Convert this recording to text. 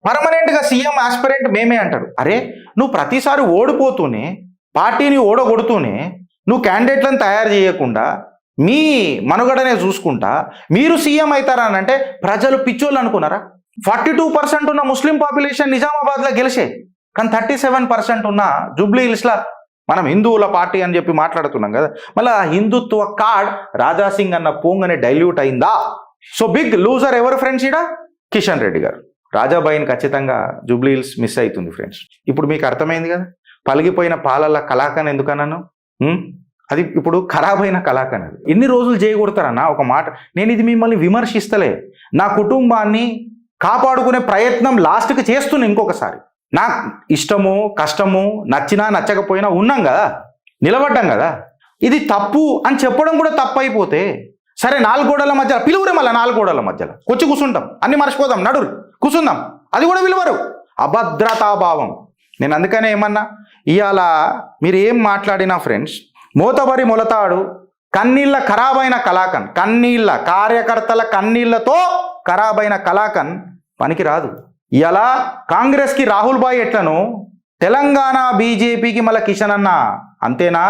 పర్మనెంట్గా CM aspirant మేమే అంటారు. అరే నువ్వు ప్రతిసారి ఓడిపోతూనే, పార్టీని ఓడగొడుతూనే, నువ్వు క్యాండిడేట్లను తయారు చేయకుండా మీ మనుగడనే చూసుకుంటా మీరు సీఎం అవుతారని అంటే ప్రజలు పిచ్చోళ్ళు అనుకున్నారా? 42% ఉన్న ముస్లిం పాపులేషన్ నిజామాబాద్లో గెలిచే, కానీ 37% ఉన్న జూబ్లీ హిల్స్లో మనం హిందువుల పార్టీ అని చెప్పి మాట్లాడుతున్నాం కదా. మళ్ళీ ఆ హిందుత్వ కార్డ్ రాజాసింగ్ అన్న పోంగనే డైల్యూట్ అయిందా? సో బిగ్ లూజర్ ఎవరు ఫ్రెండ్స్? ఈడ కిషన్ రెడ్డి గారు. రాజాబాయిని ఖచ్చితంగా జూబ్లీ హిల్స్ మిస్ అవుతుంది ఫ్రెండ్స్. ఇప్పుడు మీకు అర్థమైంది కదా పలిగిపోయిన పాలల కలాకన్ ఎందుకన్నాను. అది ఇప్పుడు ఖరాబ్ అయిన కలాకన్. అది ఎన్ని రోజులు చేయకూడతారన్న ఒక మాట. నేను ఇది మిమ్మల్ని విమర్శిస్తలే, నా కుటుంబాన్ని కాపాడుకునే ప్రయత్నం లాస్ట్కి చేస్తున్నా. ఇంకొకసారి నాకు ఇష్టము కష్టము నచ్చినా నచ్చకపోయినా ఉన్నాం కదా, నిలబడ్డాం కదా. ఇది తప్పు అని చెప్పడం కూడా తప్పు అయిపోతే సరే 4 గోడల మధ్యలో పిలువురే, మళ్ళీ 4 గోడల మధ్యలో వచ్చి కూర్చుంటాం, అన్ని మర్చిపోదాం, నడురు కూర్చుందాం, అది కూడా పిలువరు. అభద్రతాభావం. నేను అందుకనే ఏమన్నా ఇవాళ మీరు ఏం మాట్లాడినా ఫ్రెండ్స్, మోతబరి మొలతాడు కన్నీళ్ళ ఖరాబైన కలాకన్, కన్నీళ్ళ కార్యకర్తల కన్నీళ్లతో ఖరాబైన కలాకన్ పనికి రాదు. ఇలా కాంగ్రెస్కి రాహుల్ భాయ్ ఎట్లను, తెలంగాణ బీజేపీకి మళ్ళీ కిషన్ అన్న అంతేనా?